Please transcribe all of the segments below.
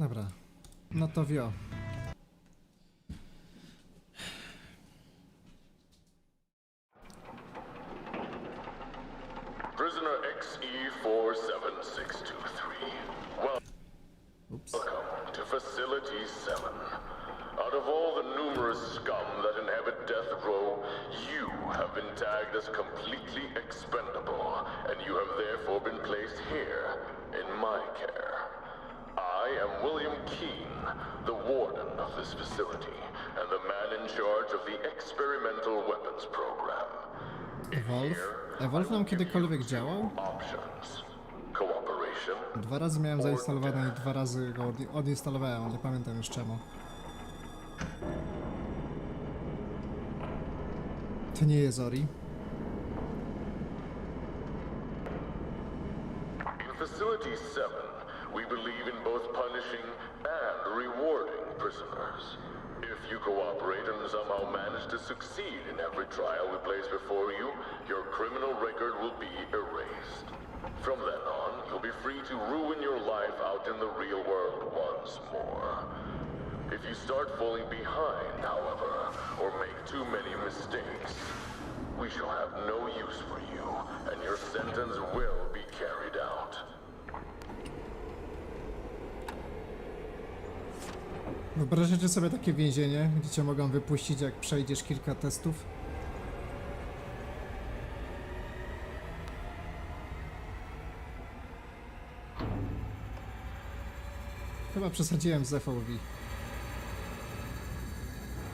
Dobra, no to wio. Prisoner XE47623. Welcome to Facility 7. Out of all the numerous scum that inhabit death row, you have been tagged as completely expendable, and you have therefore been placed here, in my care. I am William Keene, the warden of this facility, and the man in charge of the experimental weapons program. Evolve nam kiedykolwiek działał? Dwa razy miałem zainstalowane i dwa razy go odinstalowałem, nie pamiętam już czemu. To nie jest Ori. In Facility 7, we believe in both punishing and rewarding prisoners. If you cooperate and somehow manage to succeed in every trial we place before you, your criminal record will be erased. From then on, you'll be free to ruin your life out in the real world once more. If you start falling behind, however, or make too many mistakes, we shall have no use for you, and your sentence will be carried out. Wyobrażacie sobie takie więzienie, gdzie cię mogą wypuścić, jak przejdziesz kilka testów? Chyba przesadziłem z VOD.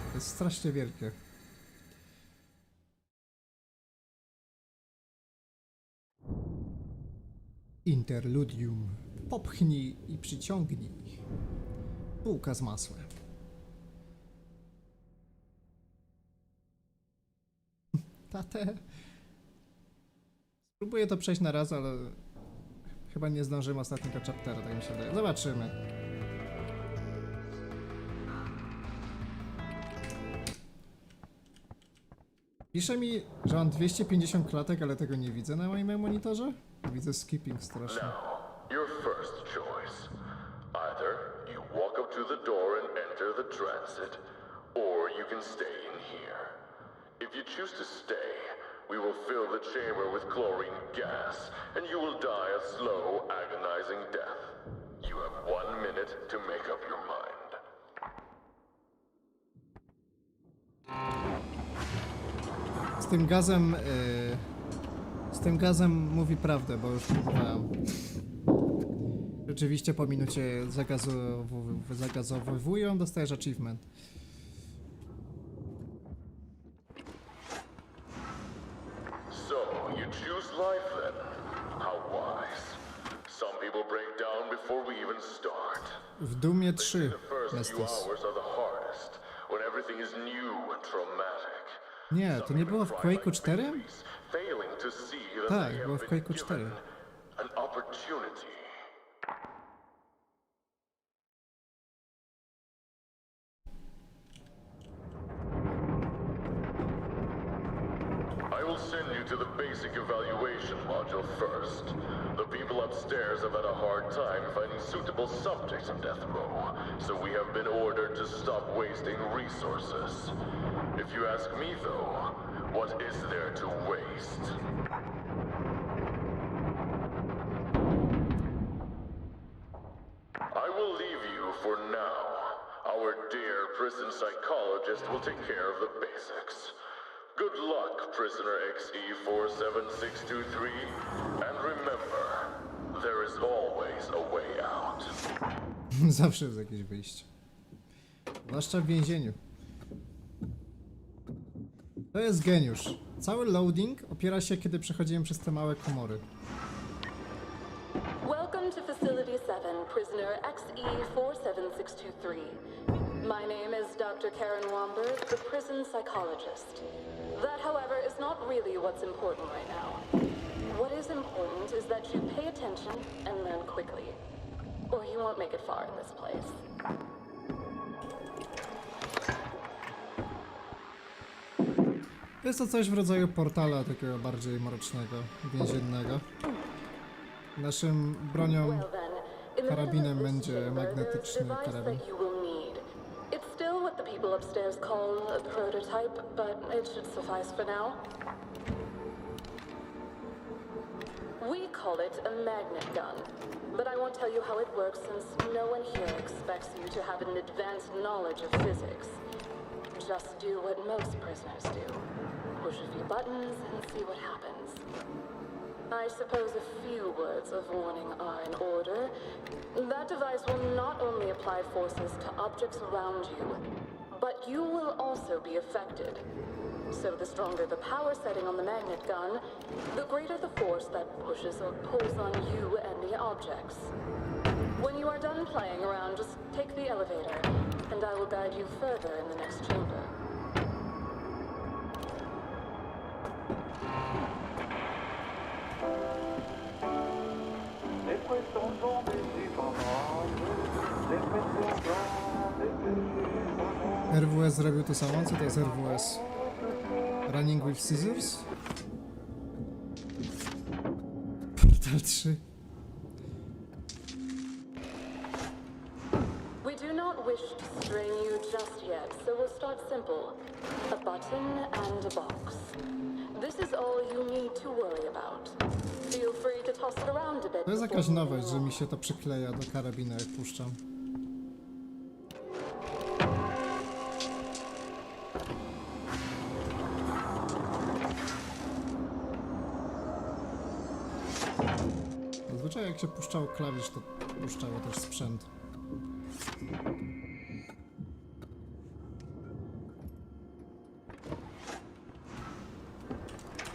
To jest strasznie wielkie. Interludium. Popchnij i przyciągnij. Bułka z masłem. Tate. Spróbuję to przejść na raz, ale chyba nie zdążymy ostatniego chaptera, tak mi się wydaje. Zobaczymy. Pisze mi, że mam 250 klatek, ale tego nie widzę na moim monitorze. Widzę skipping strasznie. Now, your first choice. Either you walk up to the door and enter the transit, or you can stay in here. If you choose to stay, we will fill the chamber with chlorine gas, and you will die a slow, agonizing death. You have 1 minute to make up your mind. Z tym gazem mówi prawdę, bo już próbowałem. Rzeczywiście po minucie zagazowywują, dostajesz achievement. So, you choose life then? How wise. Some people break down before we even start. W Dumie 3 The first few Estes. hours are the hardest, when everything is new and traumatic. Nie, to nie było w Quake'u 4? Failing to see that Tak, they było w have been Quake'u 4. given an opportunity. I will send you to the basic evaluation module first. The people upstairs have had a hard time finding suitable subjects in death row, so we have been ordered to stop wasting resources. If you ask me though, what is there to waste? I will leave you for now. Our dear prison psychologist will take care of the basics. Good luck, prisoner XE47623, and remember, there is always a way out. Zawsze jest jakieś wyjście. Zwłaszcza w więzieniu. To jest geniusz. Cały loading opiera się, kiedy przechodzimy przez te małe komory. Welcome to Facility 7, prisoner XE47623. My name is Dr. Karen Womberg, the prison psychologist. That, however, is not really what's important right now. What is important is that you pay attention and learn quickly, or you won't make it far in this place. Jest to coś w rodzaju portala takiego bardziej mrocznego, więziennego. Naszym bronią... Well then, karabinem będzie magnetyczny device karabin. that you will need. It's still what the people upstairs call a prototype, but it should suffice for now. We call it a magnet gun, but I won't tell you how it works since no one here expects you to have an advanced knowledge of physics. Just do what most prisoners do. Push a few buttons and see what happens. I suppose a few words of warning are in order. That device will not only apply forces to objects around you, but you will also be affected. So the stronger the power setting on the magnet gun, the greater the force that pushes or pulls on you and the objects. When you are done playing around, just take the elevator, and I will guide you further in the next chamber. RWS zrobił to samo? Co to jest RWS? Running with Scissors? Portal 3. We do not wish to strain you just yet, so we'll start simple. A button and a box. This is all you need to worry about. Feel free to toss it around a bit. To jest jakaś nowość, że mi się to przykleja do karabinu, jak puszczam. Zazwyczaj jak się puszczało klawisz, to puszczało też sprzęt.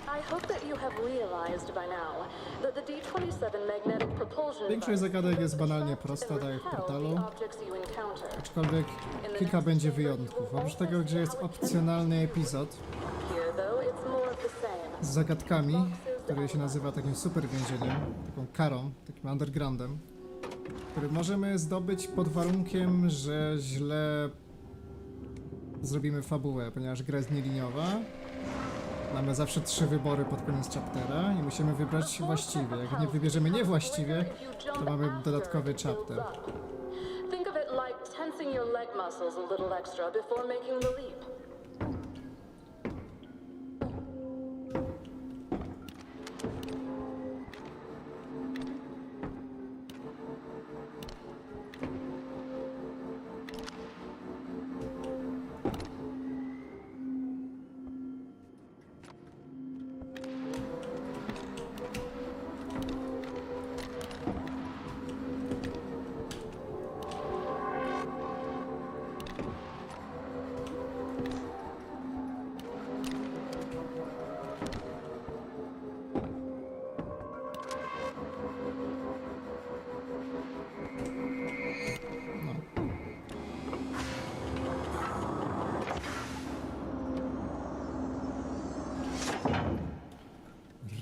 I hope that you have realized by now that the D27 magnetic propulsion Większość zagadek jest banalnie prosta, tak jak w portalu, aczkolwiek kilka będzie wyjątków. Oprócz tego, gdzie jest opcjonalny epizod z zagadkami, który się nazywa takim super więzieniem, taką karą, takim undergroundem, który możemy zdobyć pod warunkiem, że źle zrobimy fabułę, ponieważ gra jest nieliniowa. Mamy zawsze 3 wybory pod koniec chaptera i musimy wybrać właściwie. Jak nie wybierzemy niewłaściwie, to mamy dodatkowy chapter. Think of it like tensing your leg muscles a little extra before making the leap.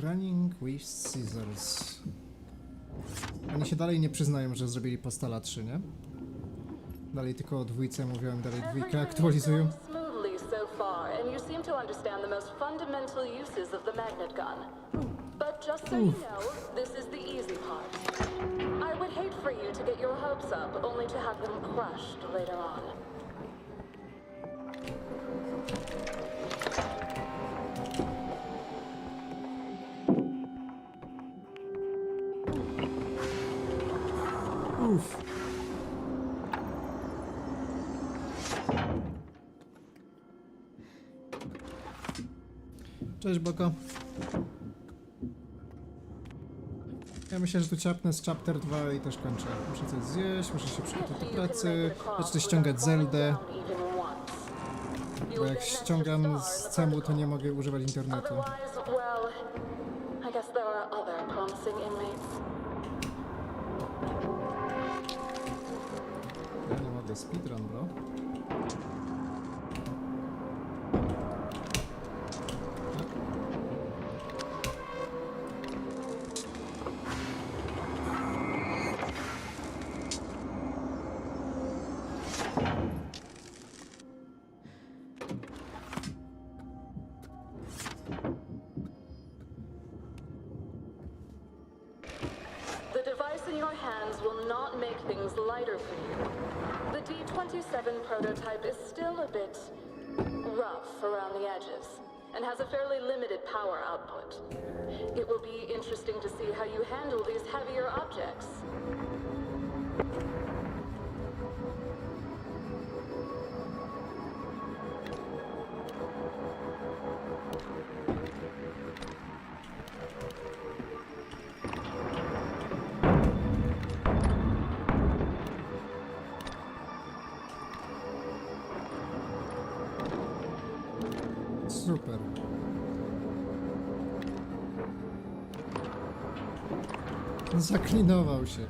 Running with Scissors. Oni się dalej nie przyznają, że zrobili Postala 3, nie? Dalej tylko o dwójce mówią, dalej dwójkę aktualizują. Smoothly so far, and you seem to understand the most fundamental uses of the magnet gun. But just so you know, this is the easy part. I would hate for you to get your hopes up, only to have them crushed later on. Uff. Cześć Boko. Ja myślę, że tu ciapnę z chapter 2 i też kończę. Muszę coś zjeść, muszę się przygotować do pracy, zacznę ściągać Zeldę. Bo jak ściągam z CEMU, to nie mogę używać internetu. Otherwise, well, I guess there are other promising inmates. Ja nie mogę speedrun, bro. The device in your hands will not make things lighter for you. The D-27 prototype is still a bit rough around the edges and has a fairly limited power output. It will be interesting to see how you handle these heavier objects. Super. Zaklinował się.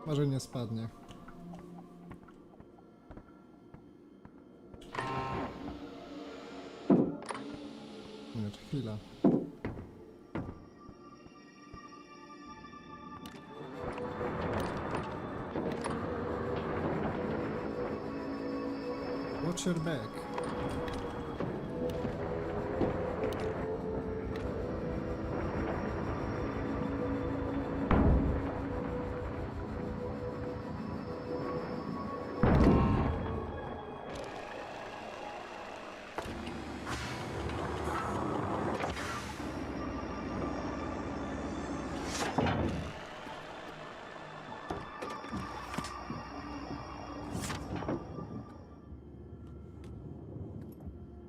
Może nie spadnie. Nie, chwila. Watch your back.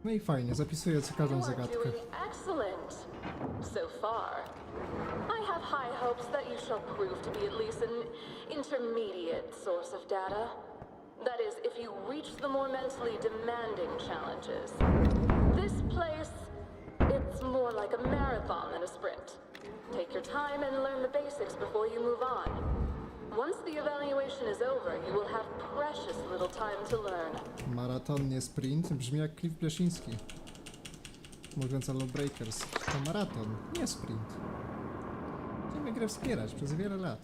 No i fajnie, zapisuję co każdą You are zagadkę. doing excellent so far. I have high hopes that you shall prove to be at least an intermediate source of data. That is, if you reach the more mentally demanding challenges. This place, it's more like a marathon than a sprint. Take your time and learn the basics before you move on. Once the evaluation is over, you will have precious little time to learn. Maraton, nie sprint, brzmi jak Cliff Bleszyński. Mówiąc o Lawbreakers, to maraton, nie sprint. Będziemy grę wspierać przez wiele lat.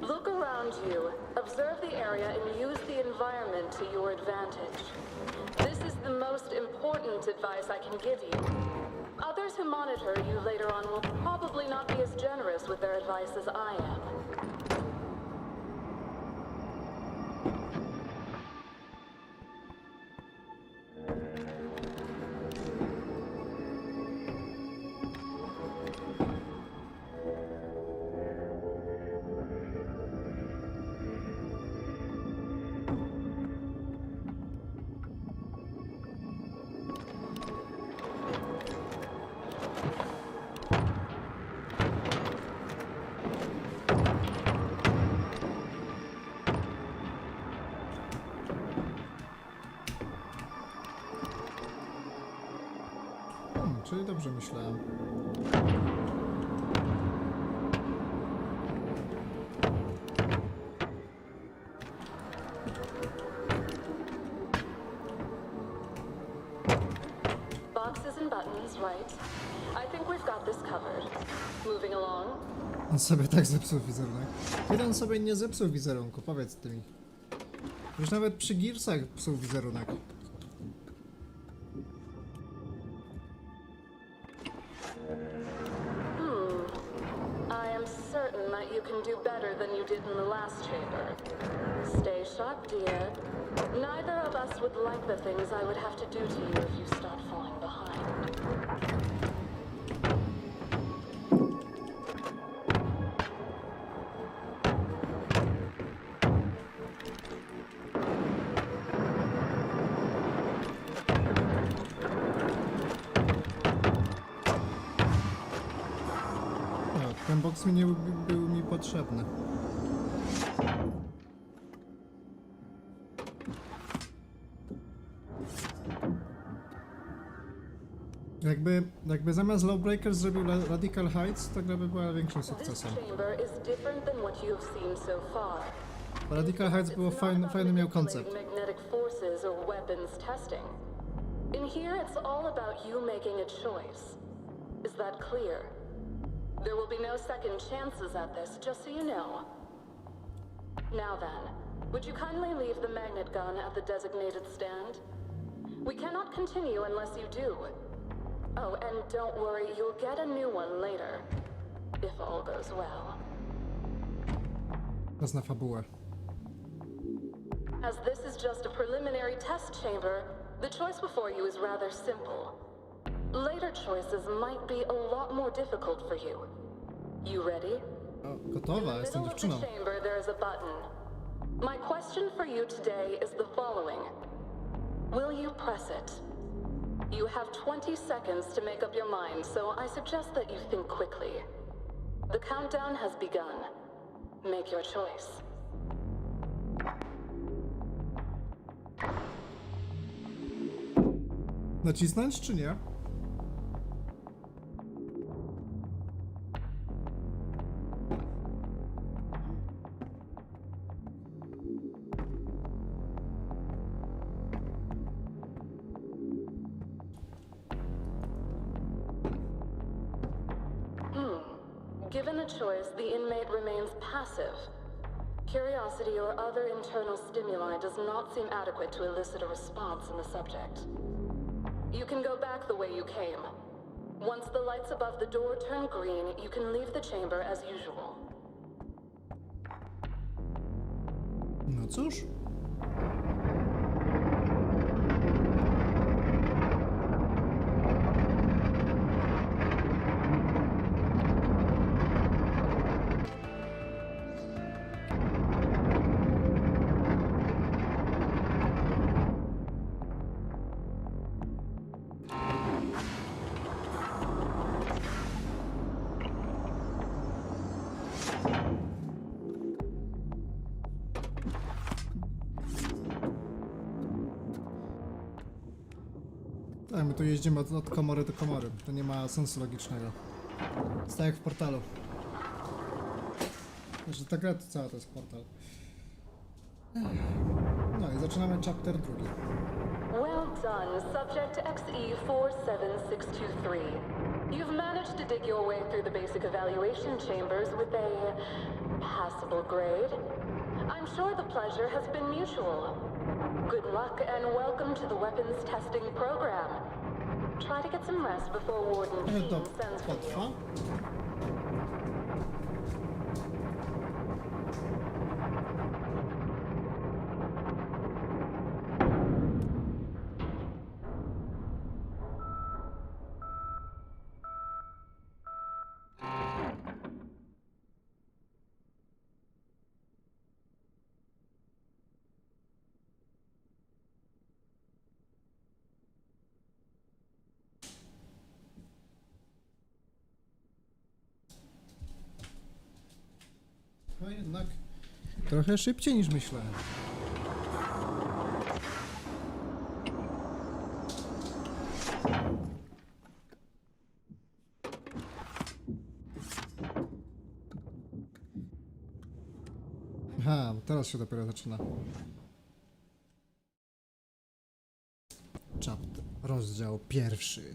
Look around you, observe the area, and use the environment to your advantage. This is the most important advice I can give you. Others who monitor you later on will probably not be as generous with their advice as I am. Czyli dobrze myślałem. Boxes and buttons, right? I think we've got this covered. Moving along. On sobie tak zepsuł wizerunek. Kiedy on sobie nie zepsuł wizerunku? Powiedz ty mi. Już nawet przy Gearsach psuł wizerunek. I am certain that you can do better than you did in the last chamber. Stay sharp, dear. Neither of us would like the things I would have to do to you if you start falling behind. No, ten boks mi nie był mi potrzebny. Jakby zamiast Lawbreakers zrobił Radical Heights, to gra by była większym This sukcesem. chamber is different than what you have seen so far. Radical Heights było fajny miał koncept. Magnetic forces or weapons testing. In here, it's all about you making a choice. Is that clear? There will be no second chances at this, just so you know. Now then, would you kindly leave the magnet gun at the designated stand? We cannot continue unless you do. Oh, and don't worry, you'll get a new one later. If all goes well. Czas na fabułę. As this is just a preliminary test chamber, the choice before you is rather simple. Later choices might be a lot more difficult for you. You ready? O, gotowa, jestem Middle of the dziewczyną. chamber, there is a button. My question for you today is the following. Will you press it? You have 20 seconds to make up your mind, so I suggest that you think quickly. The countdown has begun. Make your choice. Nacisnąć czy nie? Given a choice, the inmate remains passive. Curiosity or other internal stimuli does not seem adequate to elicit a response in the subject. You can go back the way you came. Once the lights above the door turn green, you can leave the chamber as usual. No cóż. Tak, my tu jeździmy od komory do komory. To nie ma sensu logicznego. Jest tak jak w portalu. Znaczy ta gra to cała to jest portal. No i zaczynamy chapter drugi. Well done, subject XE47623. You've managed to dig your way through the basic evaluation chambers with a passable grade. I'm sure the pleasure has been mutual. Good luck and welcome to the weapons testing program. Try to get some rest before Warden Ale to Sheen sends for potrwa. you. No jednak trochę szybciej niż myślałem. Aha, teraz się dopiero zaczyna. Chapter, rozdział pierwszy.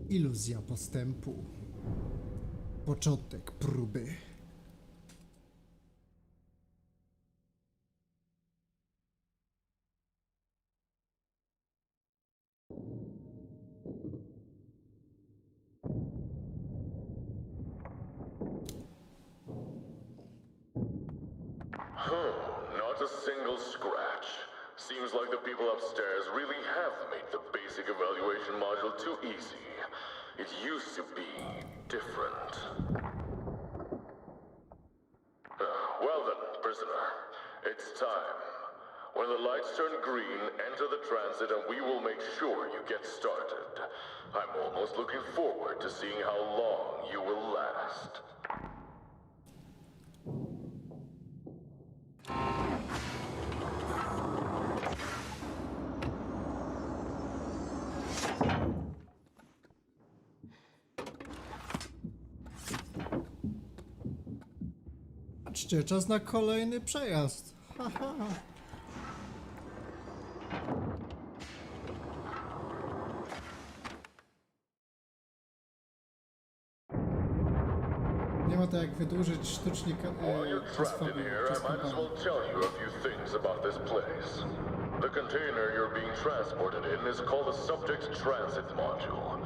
Iluzja postępu. Początek próby. Not a single scratch. Seems like the people upstairs really have made the basic evaluation module too easy. It used to be different. Well then, prisoner, it's time. When the lights turn green, enter the transit and we will make sure you get started. I'm almost looking forward to seeing how long you will last. Patrzcie, czas na kolejny przejazd. Haha. Nie ma to jak wydłużyć sztucznie While you're trapped in here, I might as well tell you a few things about this place. The container you're being transported in is called a Subject Transit Module.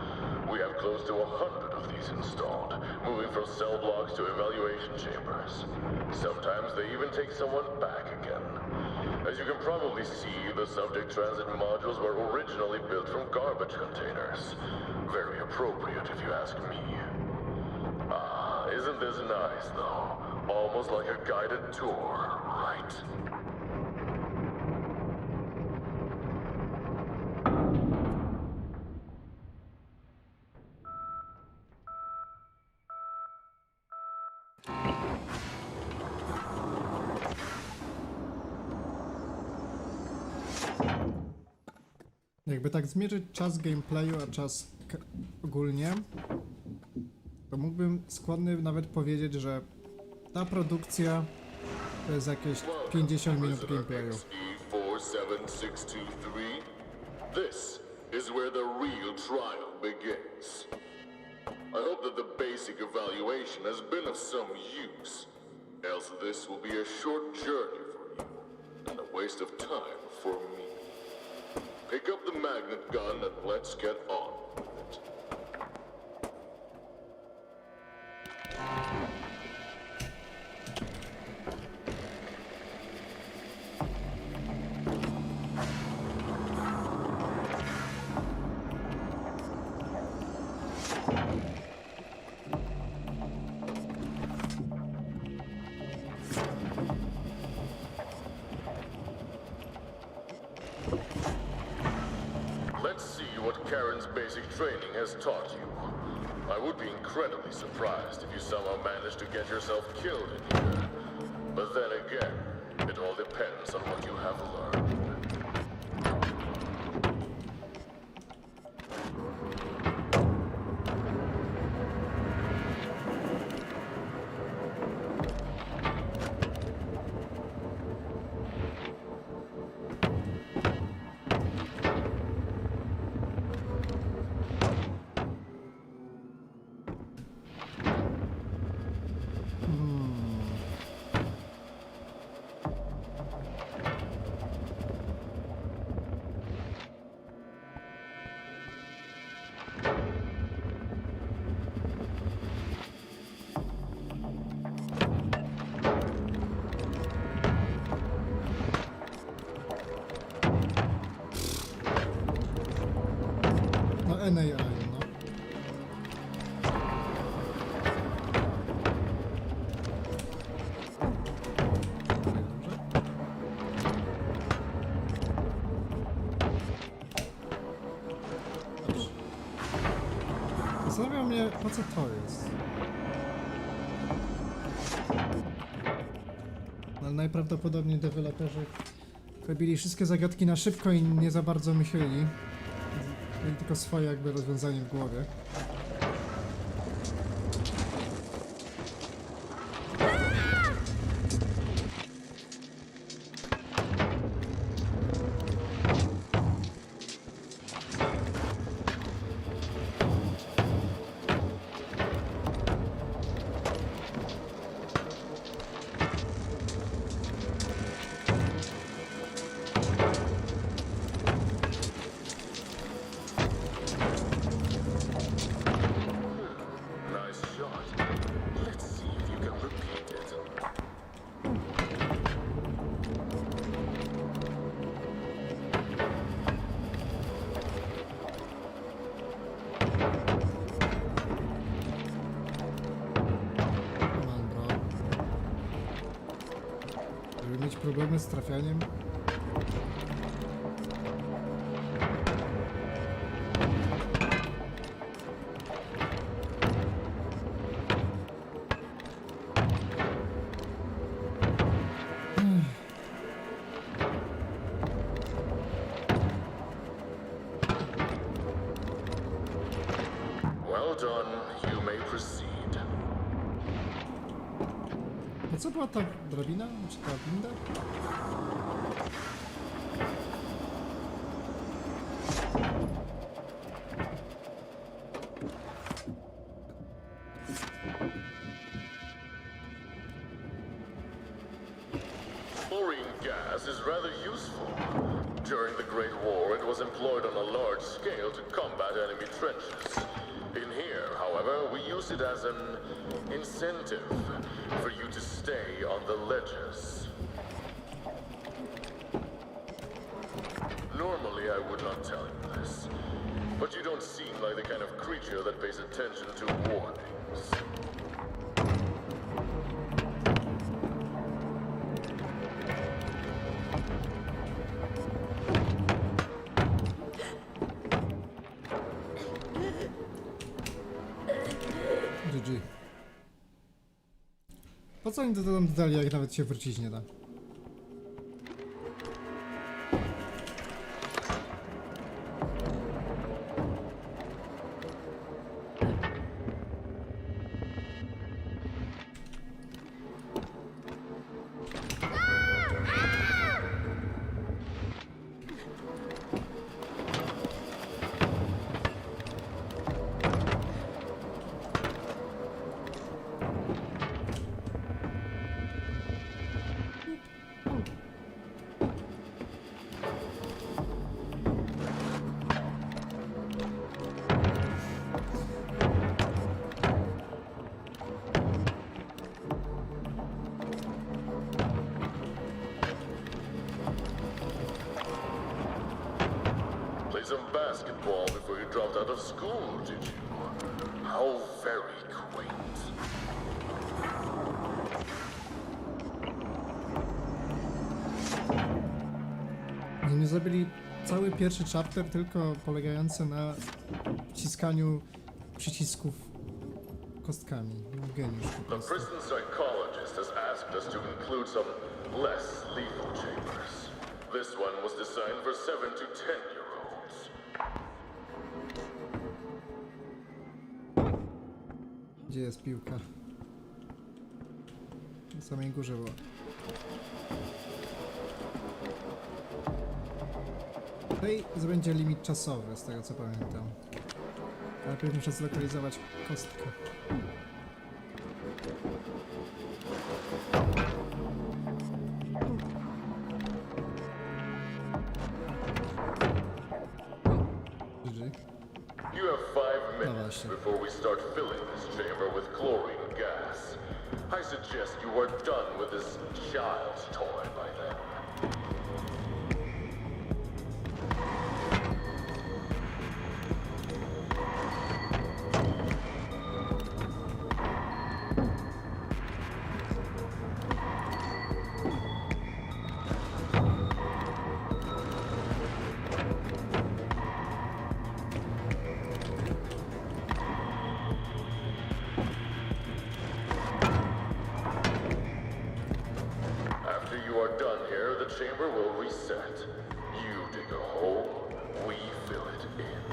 We have close to 100 of these installed, moving from cell blocks to evaluation chambers. Sometimes they even take someone back again. As you can probably see, the Subject Transit Modules were originally built from garbage containers. Very appropriate if you ask me. Isn't this nice, though? Almost like a guided tour, right? Jakby tak zmierzyć czas gameplayu, a czas ogólnie, to mógłbym skłonny nawet powiedzieć, że ta produkcja to jest jakieś 50 minut gameplayu. XE47623. This is where the real trial begins. I hope that the basic evaluation has been of some use, else this will be a short journey for you, and a waste of time for me. Pick up the magnet gun and let's get on with it. Let's see what Karen's basic training has taught you. I would be incredibly surprised if you somehow managed to get yourself killed in here. But then again, it all depends on what you have learned. NAI, no. Zastanawia mnie, po co to jest. Ale najprawdopodobniej deweloperzy robili wszystkie zagadki na szybko i nie za bardzo myśleli. Mieli tylko swoje jakby rozwiązanie w głowie. Problemy z trafianiem. Well done, you may proceed. co była ta drabina? Czy ta winda? Chlorine gas is rather useful. During the Great War, it was employed on a large scale to combat enemy trenches. In here, however, we use it as an incentive for you to stay on the ledges. Normally, I would not tell you this, but you don't seem like the kind of creature that pays attention to warnings. GG. Po co oni to tam dodali, jak nawet się wrócić nie da? Play some basketball before you dropped out of school, did you? How very quaint. Nie zrobili cały pierwszy chapter tylko polegający na wciskaniu przycisków kostkami. No, geniusz po The prostu. prison psychologist has asked us to include some less lethal chambers. This one was designed for 7 to 10-year-olds. Gdzie jest piłka? Na samej górze była. Tutaj będzie limit czasowy, z tego co pamiętam. Najpierw muszę zlokalizować kostkę. GG. You have 5 minutes właśnie. before we start filling this chamber with chlorine gas. I suggest you are done with this child's toy by then. After you are done here, the chamber will reset. You dig a hole, we fill it in.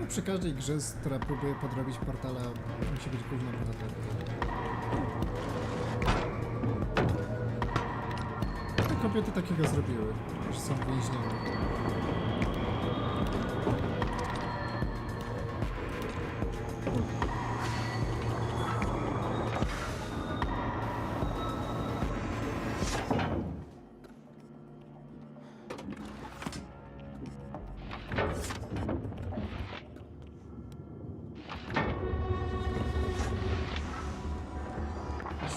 No, przy każdej grze, która próbuje podrobić portala, musi być gówno bohaterka. Te kobiety takiego zrobiły, że są więźniami.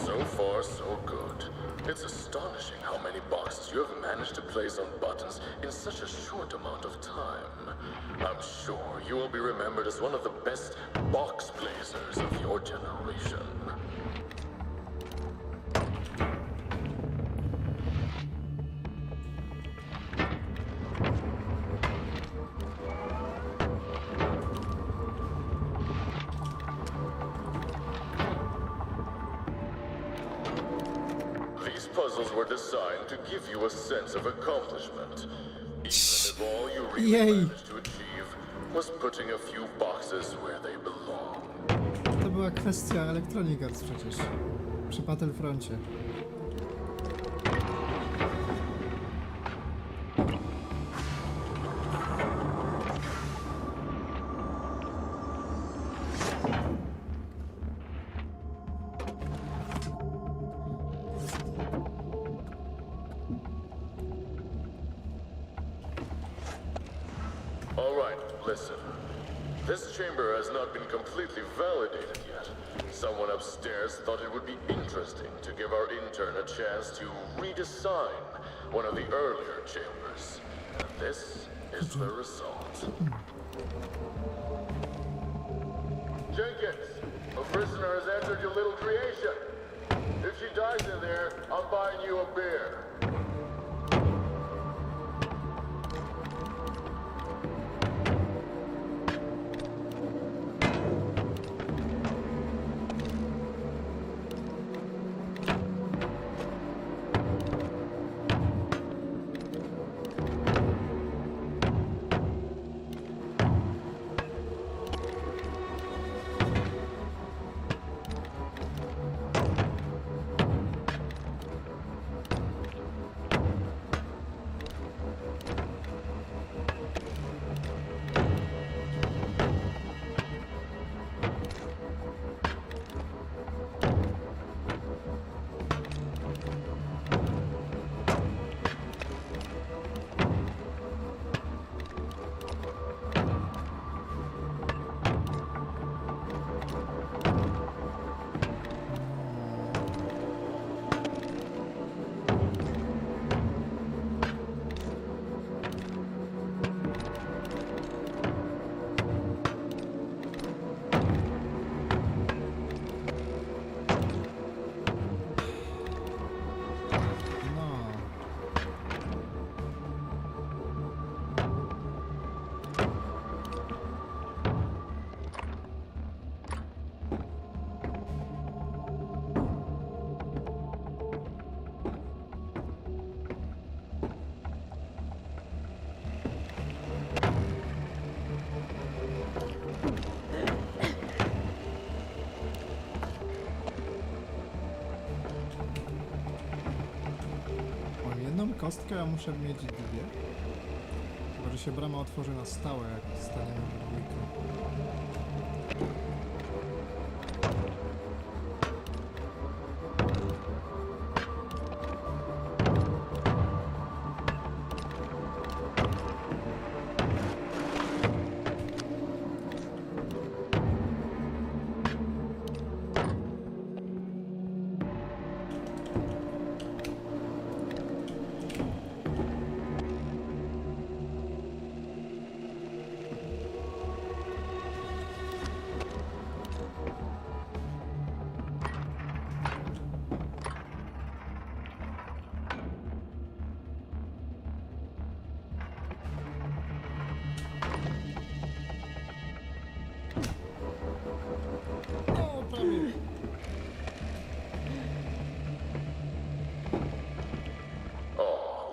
So far, so good. It's astonishing how many boxes you have managed to place on buttons in such a short amount of time. I'm sure you will be remembered as one of the best box placers of your generation. These puzzles were designed to give you a sense of accomplishment, even if all you really Jej. managed to achieve was putting a few boxes where they belong. To była kwestia Electronic Arts przecież. Przy Battlefroncie. All right, listen. This chamber has not been completely validated yet. Someone upstairs thought it would be interesting to give our intern a chance to redesign one of the earlier chambers. And this is the result. Jenkins, a prisoner has entered your little creation. If she dies in there, I'm buying you a beer. Kostkę, a muszę mieć dwie. Chyba, że się brama otworzy na stałe, jak staniemy w dwójkę.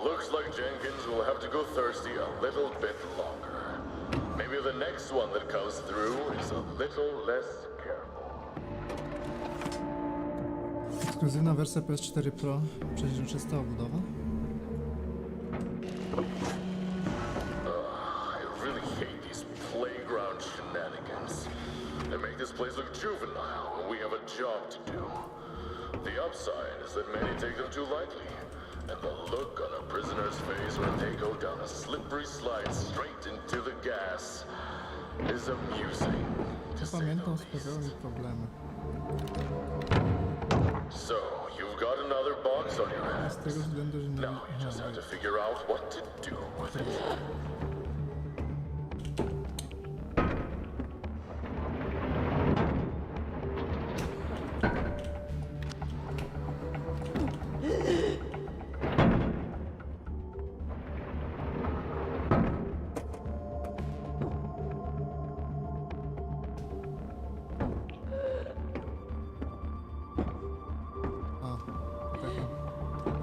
Looks like Jenkins will have to go thirsty a little bit longer. Maybe the next one that comes through is a little less careful. Ekskluzywna wersja PS4 Pro, przeźroczysta obudowa. I really hate these playground shenanigans. They make this place look juvenile when we have a job to do. The upside is that many take them too lightly. And the look on a prisoner's face when they go down a slippery slide straight into the gas is amusing, to say the Pamiętam, sprawiało mi least. problemy. So, you've got another box on your Z hands. tego względu, że nie... Now you just have to figure out what to do with it. A, tak.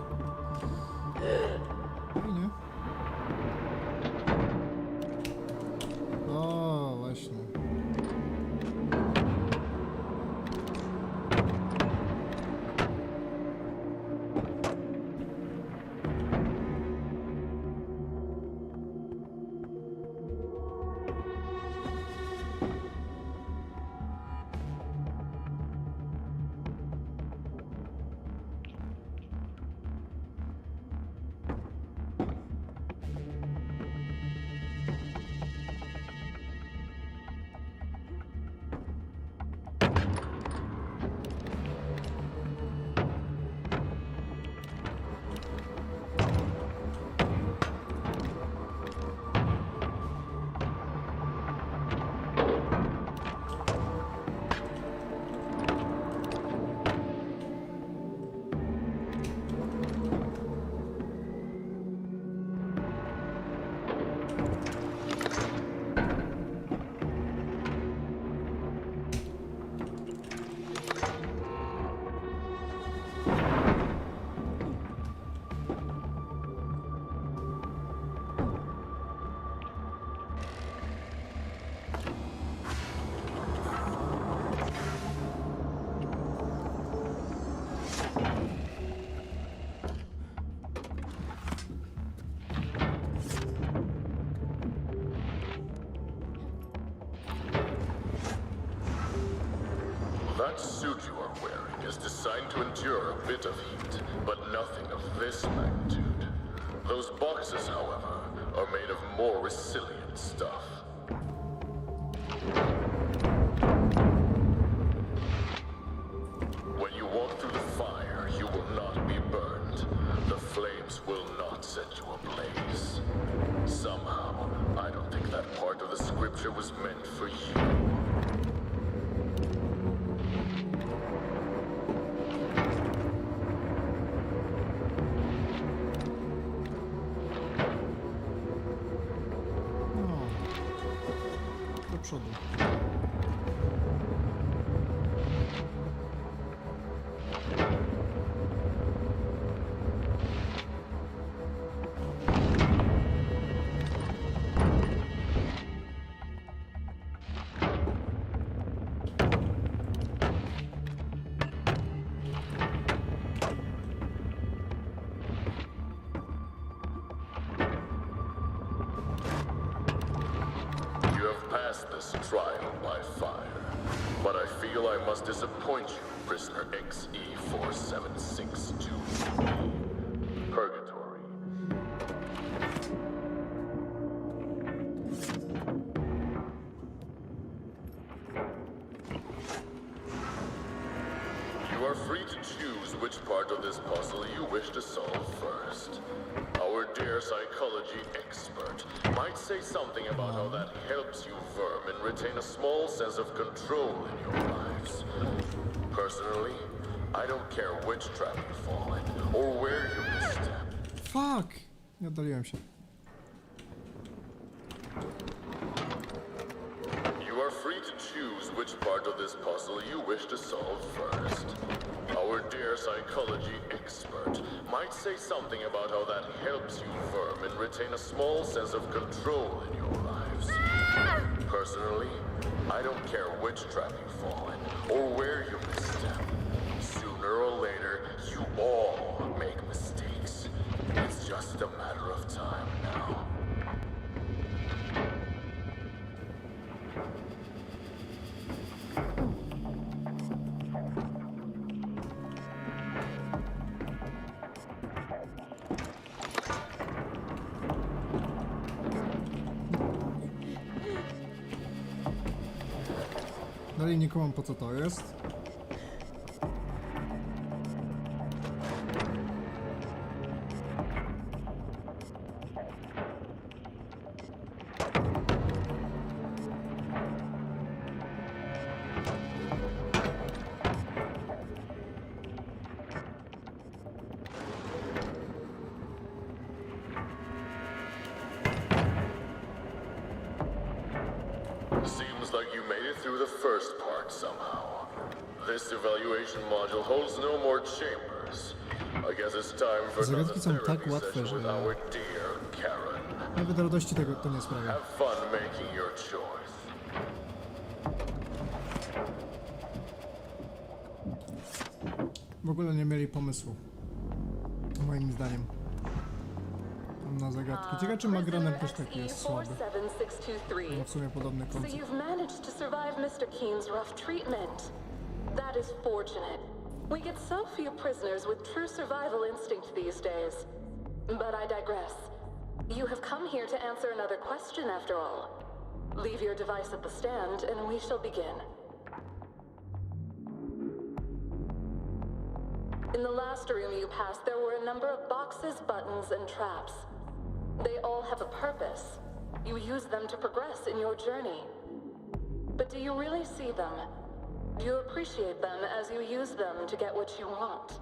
That suit you are wearing is designed to endure a bit of heat, but nothing of this magnitude. Those boxes, however, are made of more resilient stuff. When you walk through the fire, you will not be burned. The flames will not set you ablaze. Somehow, I don't think that part of the scripture was meant for you. Do przodu. This trial by fire, but I feel I must disappoint you, prisoner XE4762. Purgatory. You are free to choose which part of this puzzle you wish to solve first. Our dear psychology expert might say something about how that helps you vermin retain a small sense of control in your lives. Personally, I don't care which trap you fall in or where you misstep. Fuck! Nie oddaliłem się. You are free to choose which part of this puzzle you wish to solve first. Our dear psychology expert might say something about how that helps you vermin retain a small sense of control in your lives. Personally, I don't care which trap you fall in or where you misstep. Sooner or later, you all make mistakes. It's just a matter of time now. Dalej nie kumam, po co to jest. Seems like you made it through the first part somehow. This evaluation module holds no more chambers. I guess it's time for another Zagadki są tak therapy łatwe, session with że our dear Karen. nawet radości tego to nie sprawia. Have fun making your choice. W ogóle nie mieli pomysłu. Moim zdaniem. Na zagadki. Ciekawe, czy Magraner też taki jest słaby. No w sumie podobny So koncept. you've managed to survive Mr. Keen's rough treatment. That is fortunate. We get so few prisoners with true survival instinct these days. But I digress. You have come here to answer another question after all. Leave your device at the stand and we shall begin. In the last room you passed, there were a number of boxes, buttons, and traps. They all have a purpose. You use them to progress in your journey. But do you really see them? Do you appreciate them as you use them to get what you want?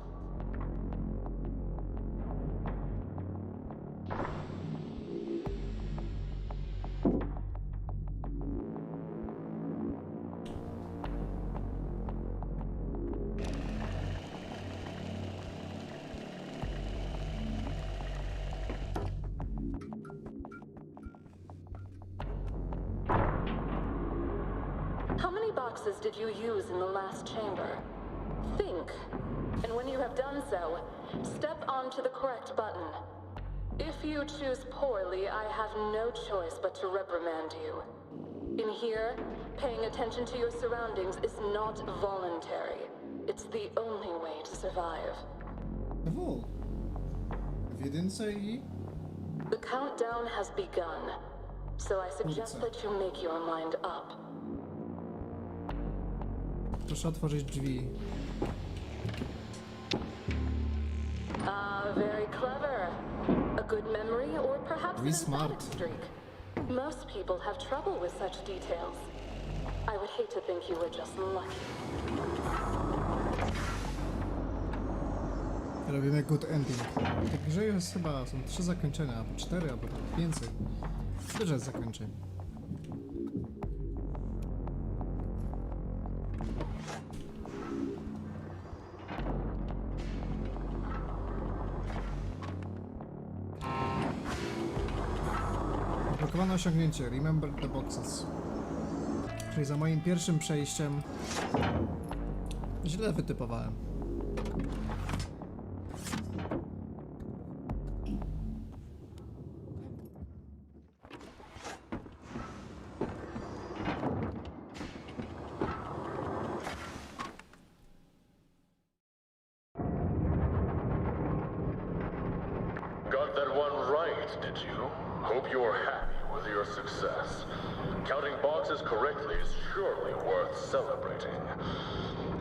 How many boxes did you use in the last chamber? Think. And when you have done so, step onto the correct button. If you choose poorly, I have no choice but to reprimand you. In here, paying attention to your surroundings is not voluntary. It's the only way to survive. W. W jedynce i... The countdown has begun, so I suggest that you make your mind up. Proszę otworzyć drzwi. Very clever. A good memory or perhaps an smart. emphatic streak. Most people have trouble with such details. I would hate to think you were just lucky. Robimy good ending. W tej grze jest chyba, są 3 zakończenia, albo 4, albo nawet więcej. Dużo jest zakończeń. Zablokowane osiągnięcie. Remember the boxes. Czyli za moim pierwszym przejściem źle wytypowałem. Got that one right, did you? Hope you're happy with your success. Counting boxes correctly is surely worth celebrating.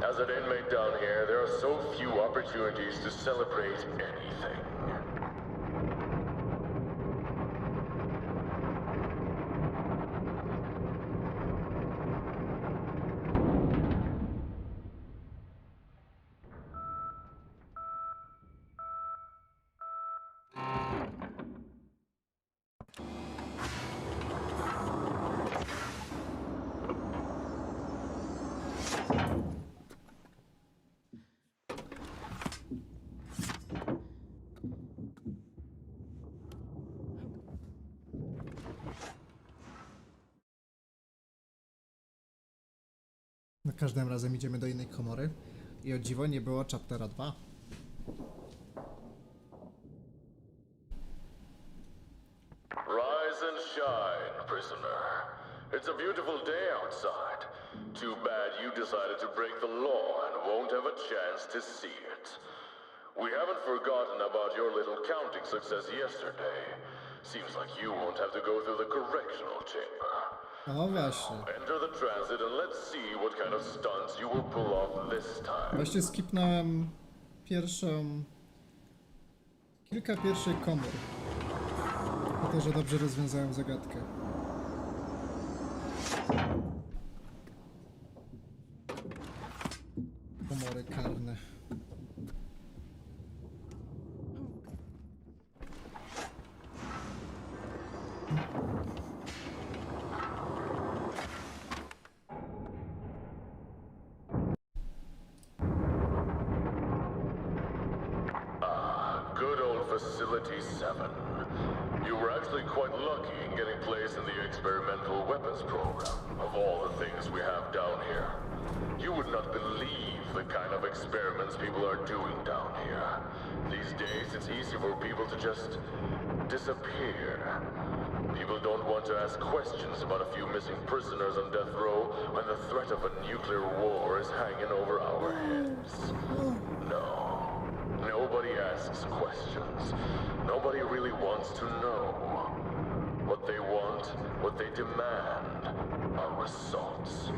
As an inmate down here, there are so few opportunities to celebrate anything. No każdym razem idziemy do innej komory i o dziwo nie było chaptera 2. Rise and shine, prisoner. It's a beautiful day outside. Too bad you decided to break the law and won't have a chance to see it. We haven't forgotten about your little counting success yesterday. Seems like you won't have to go through the correctional chamber. O właśnie. Enter the transit and let's see what kind of stunts you will pull off this time. Właśnie skipnąłem kilka pierwszych komór. Po to, że dobrze rozwiązałem zagadkę. Komory karne. Good old Facility 7. You were actually quite lucky in getting placed in the experimental weapons program, of all the things we have down here. You would not believe the kind of experiments people are doing down here. These days, it's easy for people to just disappear. People don't want to ask questions about a few missing prisoners on death row when the threat of a nuclear war is hanging over our heads. No. Nobody asks questions. Nobody really wants to know. What they want, what they demand, are results.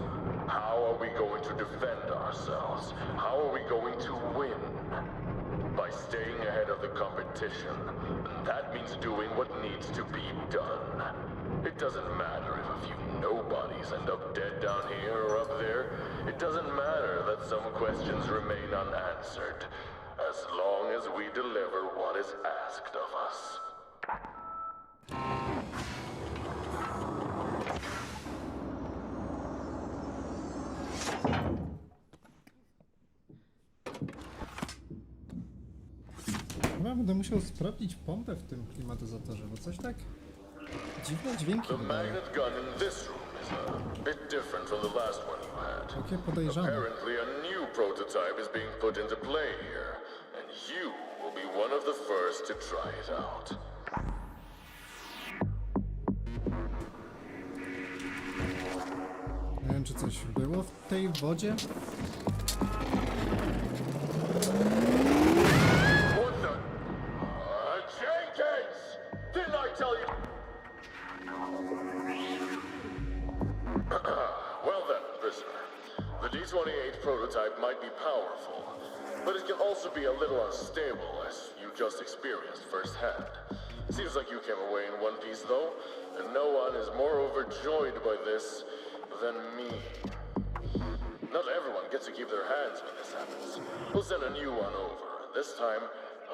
How are we going to defend ourselves? How are we going to win? By staying ahead of the competition. That means doing what needs to be done. It doesn't matter if a few nobodies end up dead down here or up there. It doesn't matter that some questions remain unanswered. As long as we deliver what is asked of us. Chyba będę musiał sprawdzić pompę w tym klimatyzatorze, bo coś tak dziwne dźwięki The wydaje. magnet gun in this room is a bit different from the last one you had. Takie podejrzane. Apparently a new prototype is being put into play here, and you will be one of the first to try it out. było w tej wodzie? What the? Jenkins! Didn't I tell you? Well then, prisoner. The D-28 prototype might be powerful, but it can also be a little unstable, as you just experienced firsthand. Seems like you came away in one piece, though, and no one is more overjoyed by this than me. Not everyone gets to keep their hands when this happens. We'll send a new one over. This time,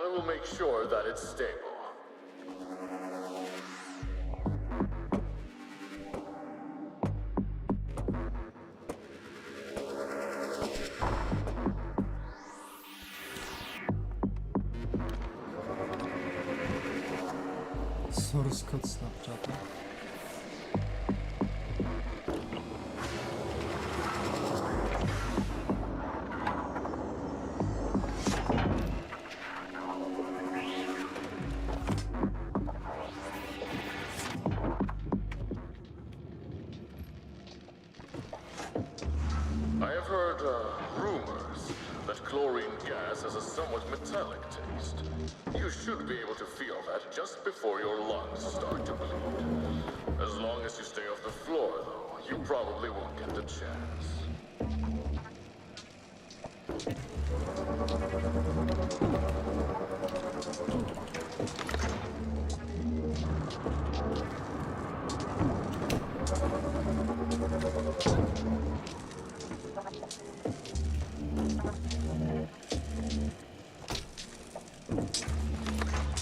I will make sure that it's stable. Source code Snapchata. I have heard rumors that chlorine gas has a somewhat metallic taste. You should be able to feel that just before your lungs start to bleed. As long as you stay off the floor, though, you probably won't get the chance.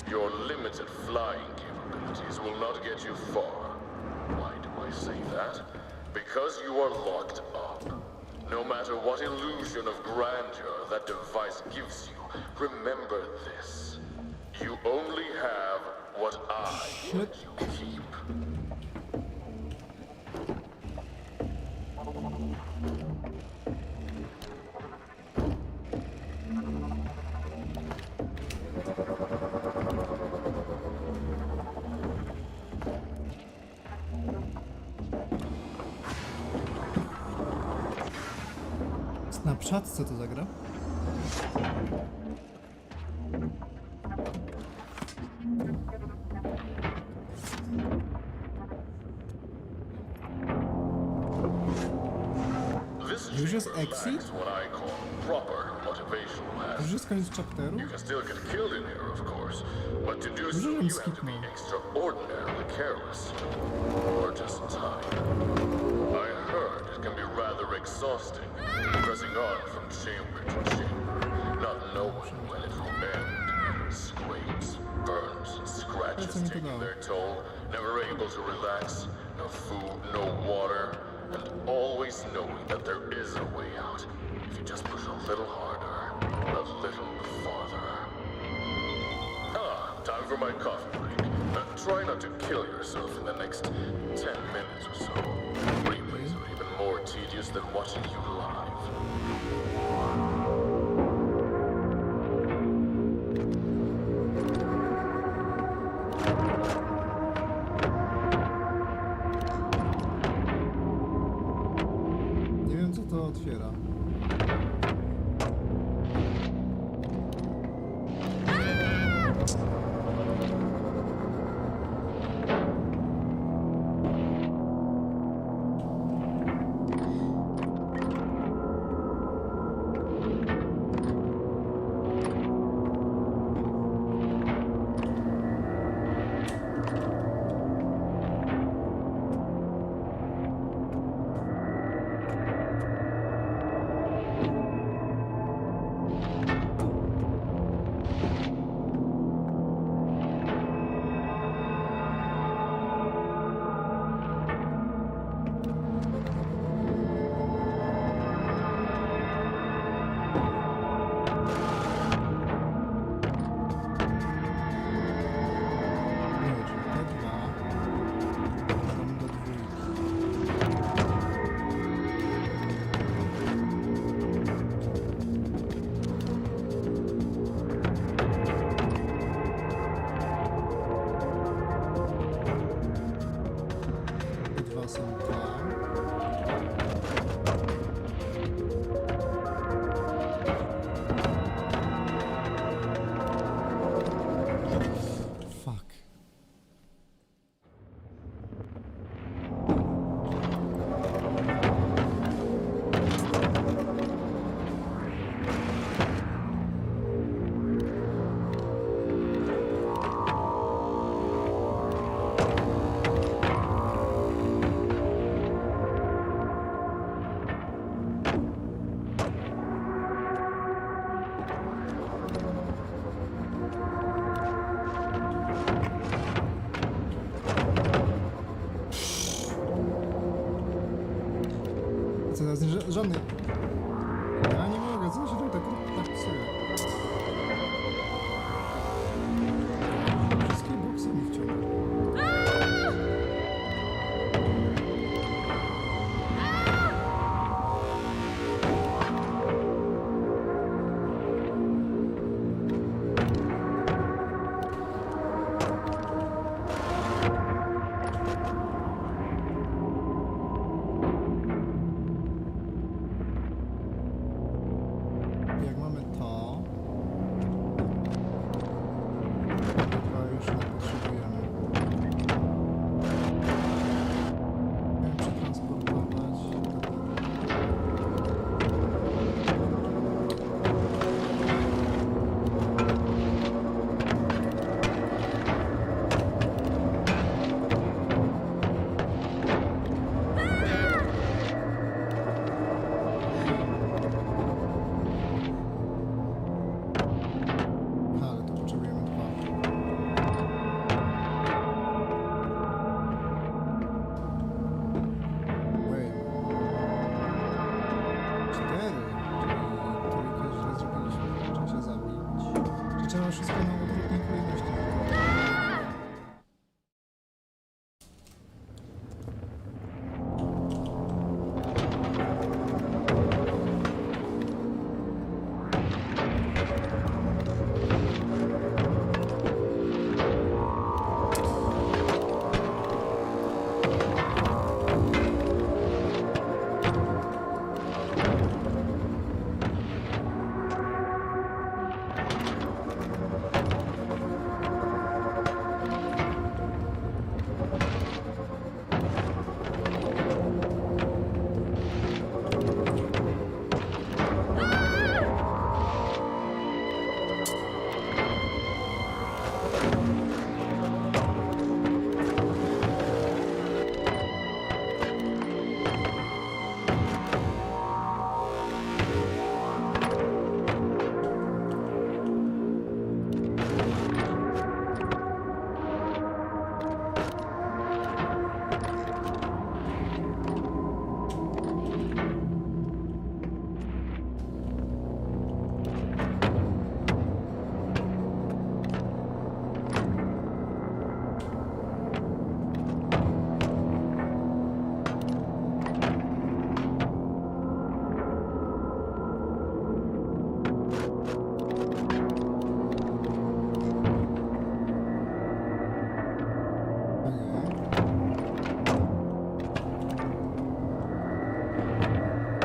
Your limited flying capabilities will not get you far. Why do I say that? Because you are locked up. No matter what illusion of grandeur that device gives you, remember this. You only have what I let you keep. Snapchat, co to za gra? Już jest exit? What I call proper motivational hazard. Już jest koniec chapteru? You can still get killed in here, of course, but to do so, Możemy you have to be skipnąć. extraordinarily careless. Or just time. I heard it can be rather exhausting, pressing on from chamber to chamber, not knowing when it will end. Scrapes, burns, and scratches That's a taking no. their toll, never able to relax, no food, no water, and always knowing that there is a way out if you just push a little harder, a little farther. Ah, time for my coffee break. Try not to kill yourself in the next 10 minutes or so. Replays are even more tedious than watching you live. Nie wiem, co to otwiera. żadnej... Ja nie mogę, co się tak psuje? Wszystkie boksy mi wciągają. Jak mamy to, chyba już nie potrzebujemy. Miałem przetransportować. Ale to potrzebujemy 2. Wait. 4. Czyli trójkę źle zrobiliśmy. Trzeba się zabić. Czy trzeba wszystko na odwrotnej kolejności?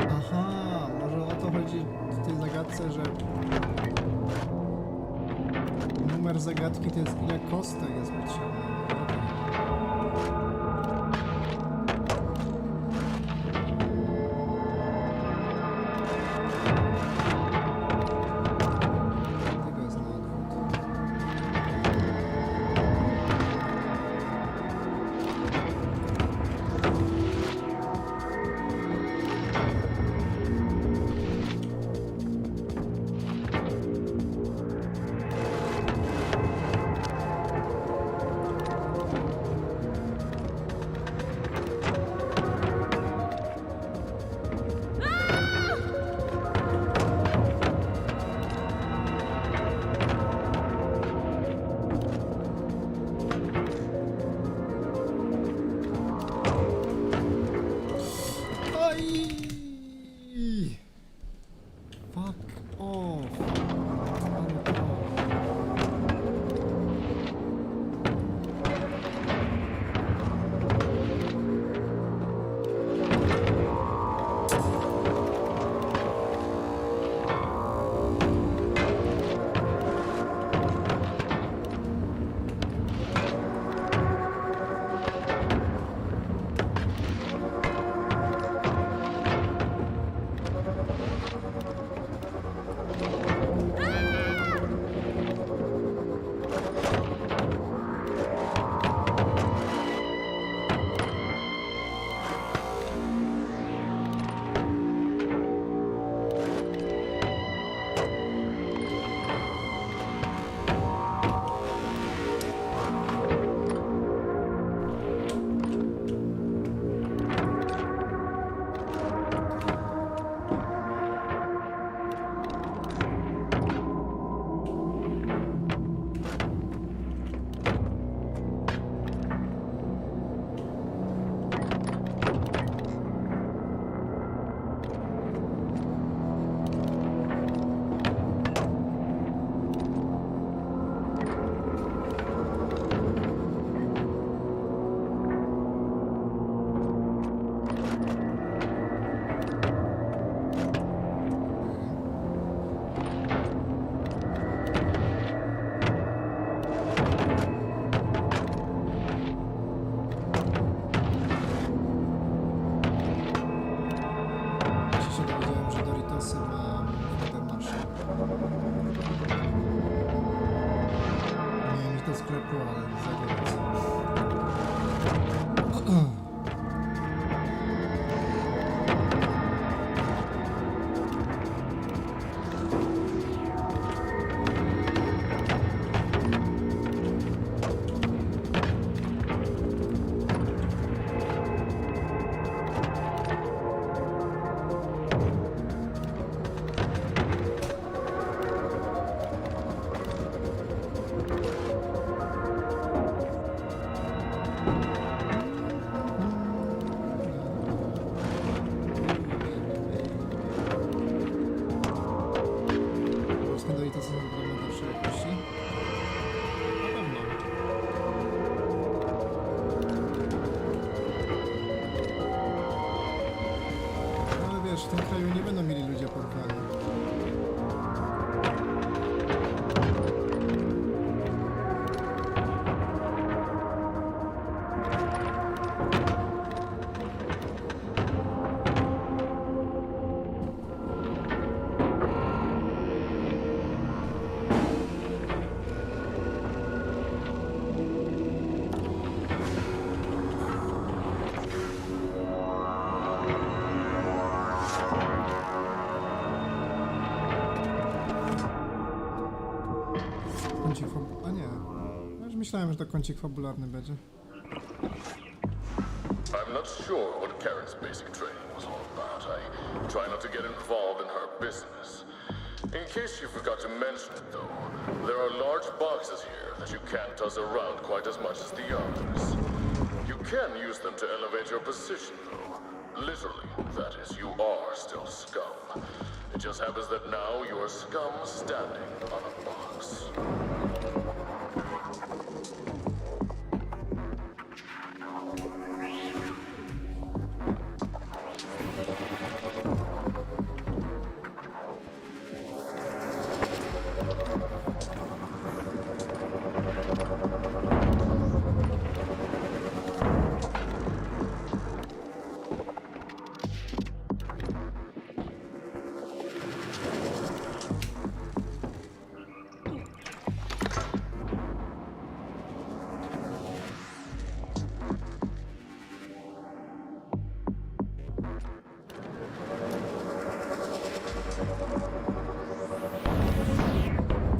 Aha, może o to chodzi w tej zagadce, że numer zagadki to jest ile kostek jest potrzebne. Tego jest na odwrót. w tym kraju nie będą mieli ludzie porwani. Kącik fabularny. A nie. Ja już myślałem, że to kącik fabularny będzie. I'm not sure what Karen's basic training was all about. I try not to get involved in her business. In case you forgot to mention it, though, there are large boxes here that you can't toss around quite as much as the others. You can use them to elevate your position, though. Literally, that is, you are still scum. It just happens that now you are scum standing on a box.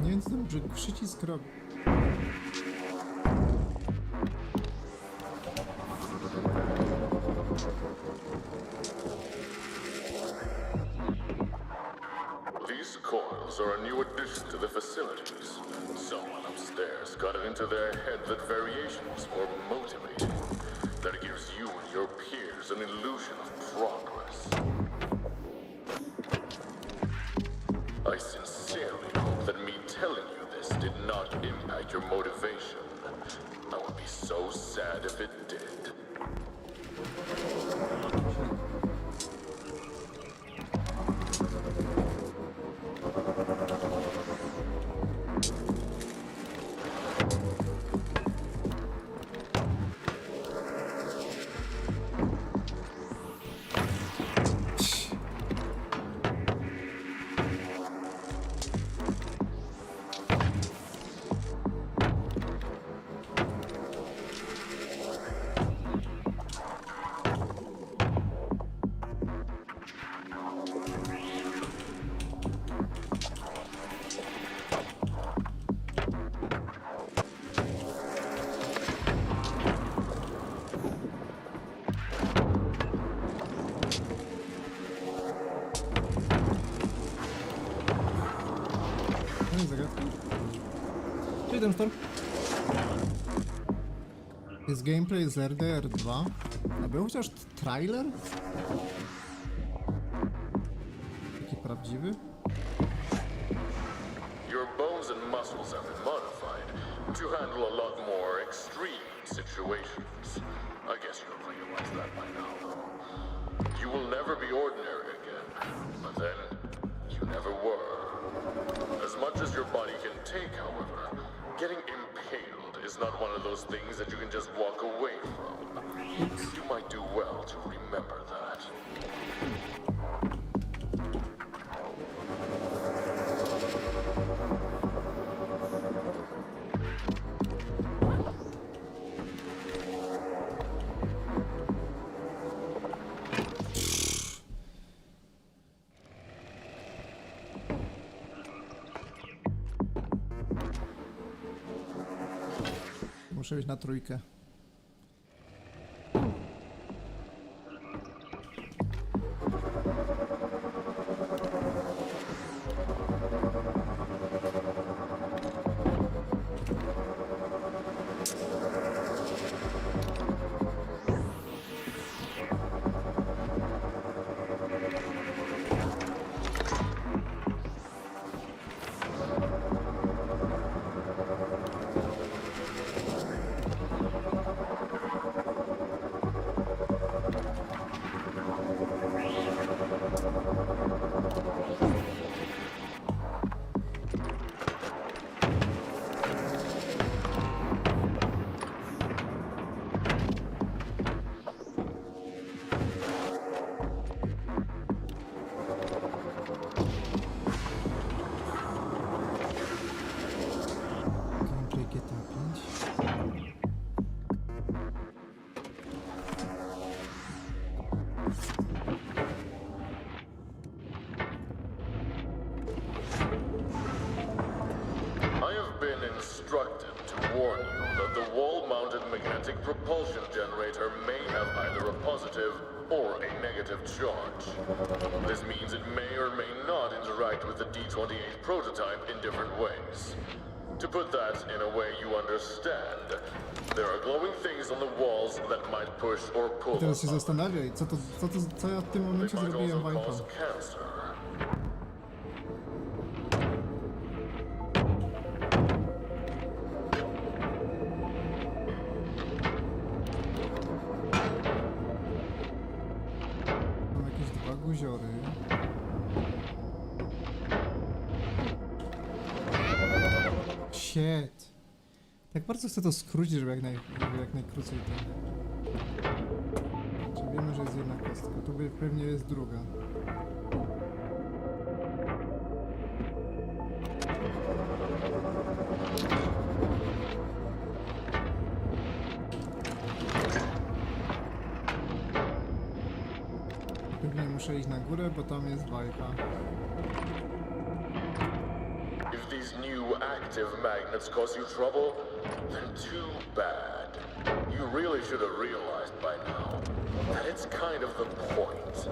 Nie wiem, co ten przycisk robi. These coils are a new addition to the facilities. Someone upstairs got it into their head that variation is more motivating. That it gives you and your peers an illusion of progress. I sincerely hope that me telling you this did not impact your motivation. I would be so sad if it did. No i zagadka. Czyli ten storm. Jest gameplay z RDR 2. A był chociaż trailer? Taki prawdziwy? Your bones and muscles have been modified to handle a lot more extreme situations. I guess you'll realize that by now, though. You will never be ordinary again, but then you never were. As much as your body can take, however, getting impaled is not one of those things that you can just walk away from. You might do well to remember that. Muszę być na trójkę. instructed to warn you that the wall-mounted magnetic propulsion generator may have either a positive or a negative charge. This means it may or may not interact with the D-28 prototype in different ways. To put that in a way you understand, there are glowing things on the walls that might push or pull I teraz się us up. zastanawiaj, co ja w tym They momencie might zrobiłem also wajchą. cause cancer. Mam jakieś dwa guziory. Shit. Tak bardzo chcę to skrócić, żeby jak najkrócej to. Czyli wiemy, że jest jedna kostka. Tu pewnie jest druga. Pewnie muszę iść na górę, bo tam jest wajcha. If these new active magnets cause you trouble, then too bad. You really should have realized by now that it's kind of the point.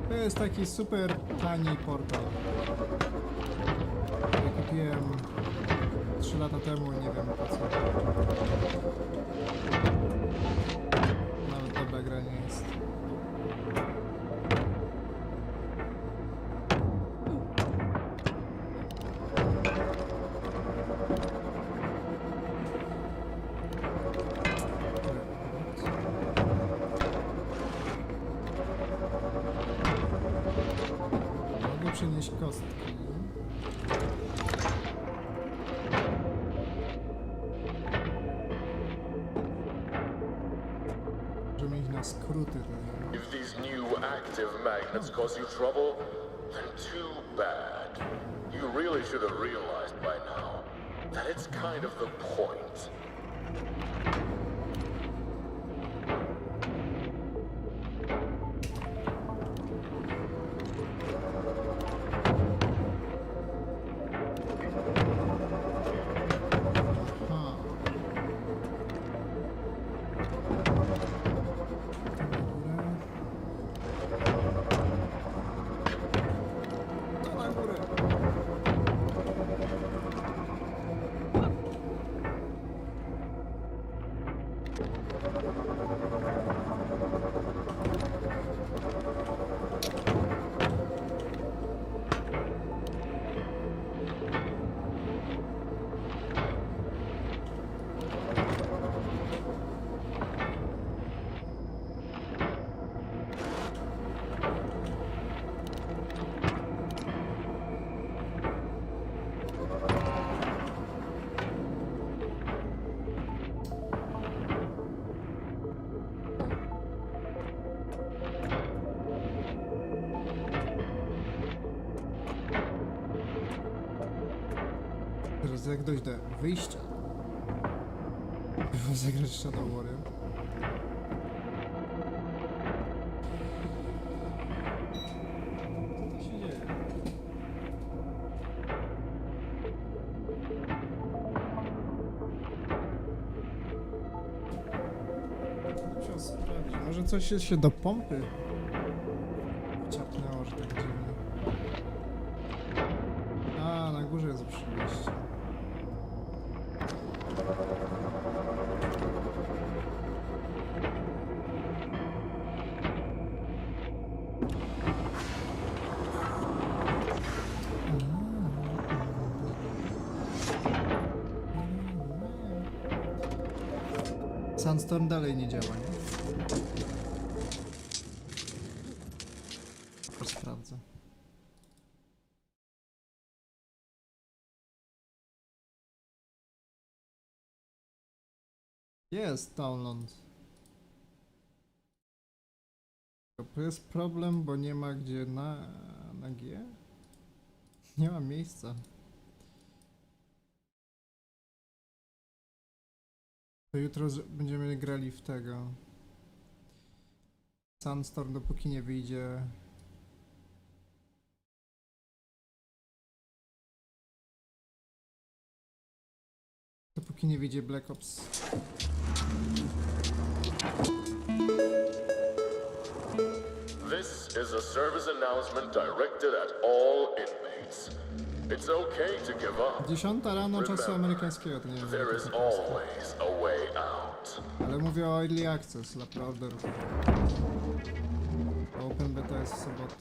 To jest taki super tani portal. Ja kupiłem 3 lata temu, nie wiem po co. Nawet dobra gra nie jest. Mogę przynieść kostki. Możemy iść na skróty tutaj. If these new active magnets cause you trouble, then too bad. You really should have realized by now that it's kind of the point. Aha. To na górę. Teraz jak dojść do wyjścia? Było zagrać Shadow Warrior. Co to się dzieje? Trzeba sprawdzić. Może coś się do pompy wciapnęło, że tak dziwnie. A, na górze jest przyjście. Sandstorm dalej nie działa, nie? To sprawdzę. Jest Townland. To jest problem, bo nie ma gdzie na G? Nie ma miejsca. To jutro będziemy grali w tego. Sandstorm, dopóki nie wyjdzie. Dopóki nie wyjdzie Black Ops. This is a service announcement directed at all inmates. It's okay to give up. 10 rano czasu amerykańskiego, to nie wiem. There is always a way out. Ale mówię o Early Access dla preorderów. Open Beta jest w sobotę.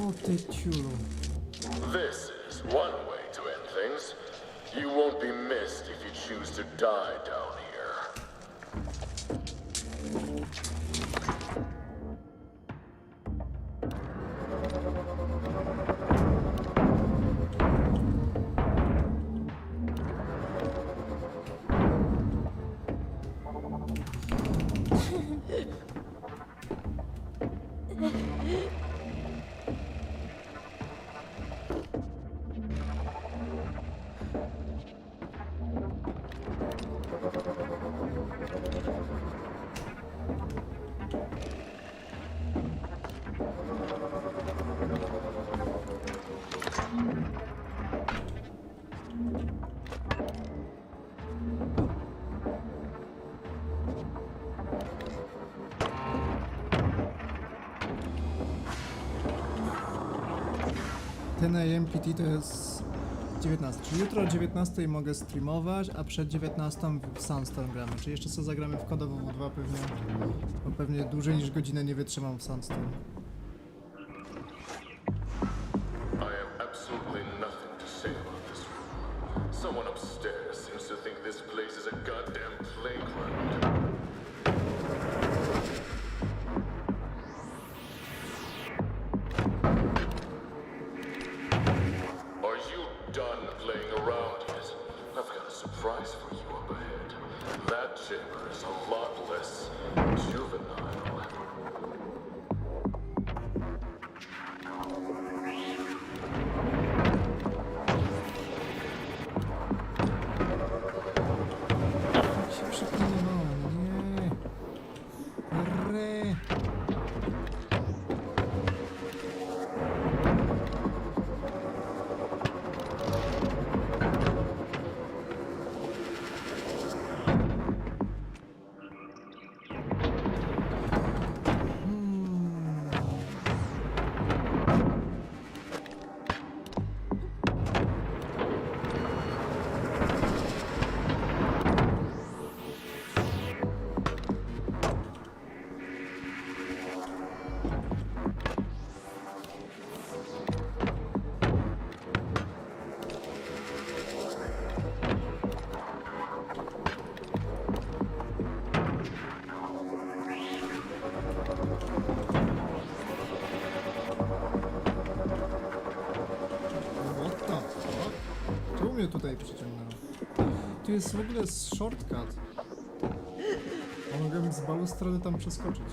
O ty ciulu. This is one way to end things. You won't be missed if you choose to die down here. Ten AMPT to jest 19. Czyli jutro o 19 mogę streamować, a przed 19 w Sandstorm gramy. Czyli jeszcze co zagramy w kodowo W2 pewnie. Bo pewnie dłużej niż godzinę nie wytrzymam w Sandstorm. I have absolutely nothing to say about this room. Someone upstairs seems to think this place is a goddamn playground. Are you done playing around yet? I've got a surprise for you up ahead. That chamber is a lot less juvenile. Się przeklinowałem, nie. Re. What the fuck? Czemu mnie tutaj przyciągnęło? Tu jest w ogóle shortcut. A mogłem z balustrady tam przeskoczyć.